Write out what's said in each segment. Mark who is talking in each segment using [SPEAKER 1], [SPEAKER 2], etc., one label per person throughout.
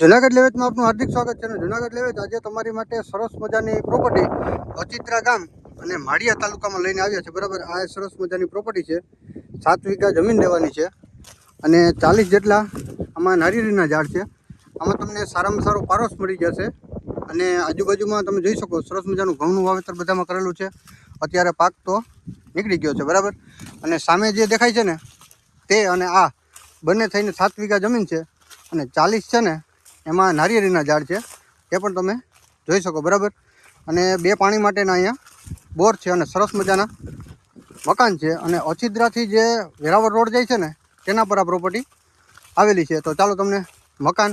[SPEAKER 1] જુનાગઢ લેવેચમાં આપનું હાર્દિક સ્વાગત છે. જુનાગઢ લેવેચ આજે તમારી માટે સરસ મજાની પ્રોપર્ટી અચિત્રા ગામ અને માળિયા તાલુકામાં લઈને આવ્યા છે. બરાબર, આ સરસ મજાની પ્રોપર્ટી છે. 7 વીઘા જમીન લેવાની છે અને 40 જેટલા આમાં નારિયેળીના ઝાડ છે. આમાં તમને સારામાં સારો પારોસ મળી જશે અને આજુબાજુમાં તમે જોઈ શકો સરસ મજાનું ઘઉંનું વાવેતર બધામાં કરેલું છે. અત્યારે પાક તો નીકળી ગયો છે. બરાબર, અને સામે જે દેખાય છે ને તે અને આ બંને થઈને 7 વીઘા જમીન છે અને 40 છે ને એમાં નારિયેળીના ઝાડ છે, એ પણ તમે જોઈ શકો. બરાબર, અને 2 પાણી માટેના અહીંયા બોર છે અને સરસ મજાના મકાન છે. અને અચિદ્રાથી જે વેરાવળ રોડ જાય છે ને તેના પર આ પ્રોપર્ટી આવેલી છે. તો ચાલો તમને મકાન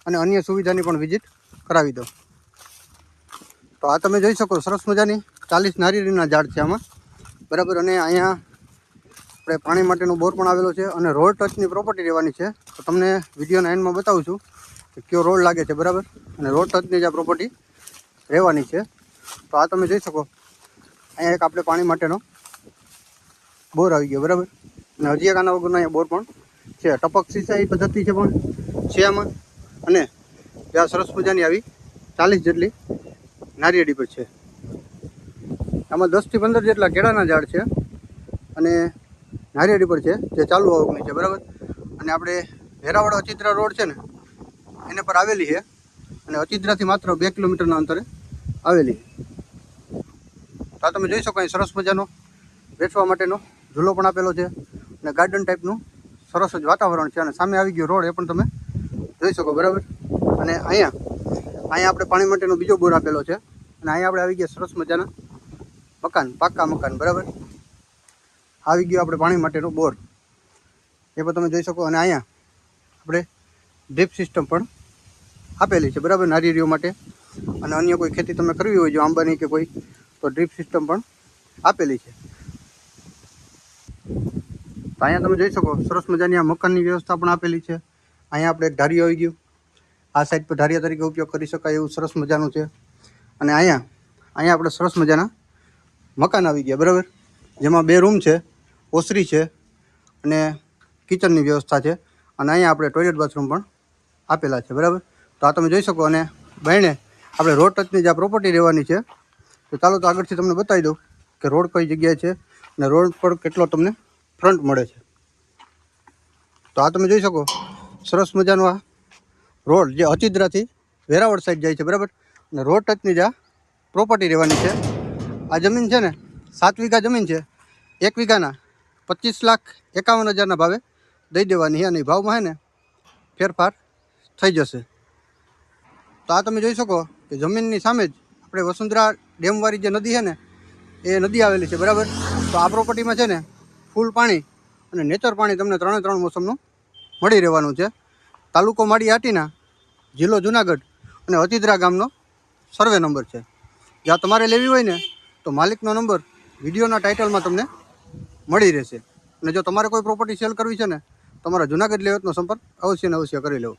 [SPEAKER 1] અને અન્ય સુવિધાની પણ વિઝિટ કરાવી દો. તો આ તમે જોઈ શકો સરસ મજાની 40 નારિયેળીના ઝાડ છે આમાં. બરાબર, અને અહીંયા આપણે પાણી માટેનો બોર પણ આવેલો છે અને રોડ ટચની પ્રોપર્ટી રહેવાની છે. તો તમને વિડીયોના એન્ડમાં બતાવું છું કે કયો રોડ લાગે છે. બરાબર, અને રોડ ટચની જ આ પ્રોપર્ટી રહેવાની છે. તો આ તમે જોઈ શકો અહીંયા એક આપણે પાણી માટેનો બોર આવી ગયો. બરાબર, અને હજી એક આના વગરનો અહીંયા બોર પણ છે. ટપક સિંચાઈ પદ્ધતિ છે પણ છે આમાં. અને ત્યાં સરસ મજાની આવી 40 જેટલી નારિયેળી પર છે. આમાં 10 થી 15 જેટલા કેળાના ઝાડ છે અને નારિયેળી પર છે જે ચાલુ આવકની છે. બરાબર, અને આપણે વેરાવળ અચિત્રા રોડ છે ને એને પર આવેલી છે અને અચિત્રાથી માત્ર 2 કિલોમીટરના અંતરે આવેલી. તો આ તમે જોઈ શકો અહીં સરસ મજાનો બેસવા માટેનો ઝૂલો પણ આપેલો છે અને ગાર્ડન ટાઈપનું સરસ જ વાતાવરણ છે. અને સામે આવી ગયો રોડ, એ પણ તમે જોઈ શકો. બરાબર, અને અહીંયા આપણે પાણી માટેનો બીજો બોર આપેલો છે અને અહીંયા આપણે આવી ગયા સરસ મજાના મકાન, પાક્કા મકાન. બરાબર, આવી ગયો આપણે પાણી માટેનો બોર, એ પણ તમે જોઈ શકો. અને અહીંયા આપણે ડ્રીપ સિસ્ટમ પણ આપેલી છે. બરાબર, નારિયેળીઓ માટે અને અન્ય કોઈ ખેતી તમે કરવી હોય જો આંબાની કે કોઈ, તો ડ્રીપ સિસ્ટમ પણ આપેલી છે. તો અહીંયા તમે જોઈ શકો સરસ મજાની આ મકાનની વ્યવસ્થા પણ આપેલી છે. અહીંયા આપણે એક ઢારિયું આવી ગયું, આ સાઈડ પર ઢારિયા તરીકે ઉપયોગ કરી શકાય એવું સરસ મજાનું છે. અને અહીંયા આપણે સરસ મજાના મકાન આવી ગયા. બરાબર, જેમાં 2 રૂમ છે, ઓસરી છે અને કિચનની વ્યવસ્થા છે. અને અહીંયા આપણે ટોયલેટ બાથરૂમ પણ આપેલા છે. બરાબર, તો આ તમે જોઈ શકો. અને બહેણે આપણે રોડ ટચની જ આ પ્રોપર્ટી રહેવાની છે. તો ચાલો તો આગળથી તમને બતાવી દઉં કે રોડ કઈ જગ્યાએ છે અને રોડ પર કેટલો તમને ફ્રન્ટ મળે છે. તો આ તમે જોઈ શકો સરસ મજાનો આ રોડ જે અચિદ્રાથી વેરાવળ સાઈડ જાય છે. બરાબર, અને રોડ ટચની જ આ પ્રોપર્ટી રહેવાની છે. આ જમીન છે ને 7 વીઘા જમીન છે. 1 વીઘાના 25,51,000ના ભાવે દઈ દેવાની છે અને ભાવમાં છે ને ફેરફાર થઈ જશે. તો આ તમે જોઈ શકો કે જમીનની સામે જ આપણે વસુંધરા ડેમવાળી જે નદી છે ને એ નદી આવેલી છે. બરાબર, તો આ પ્રોપર્ટીમાં છે ને ફૂલ પાણી અને નેચર પાણી તમને 3 મોસમનું મળી રહેવાનું છે. તાલુકો માળિયાહાટીના, જિલ્લો જુનાગઢ અને અચિત્રા ગામનો સર્વે નંબર છે. જ્યાં તમારે લેવી હોય ને તો માલિકનો નંબર વિડીયોના ટાઇટલમાં તમને મળી રહેશે. અને જો તમારે કોઈ પ્રોપર્ટી સેલ કરવી છે ને તમારા જુનાગઢ લેવેચનો સંપર્ક અવશ્ય ને અવશ્ય કરી લેવો.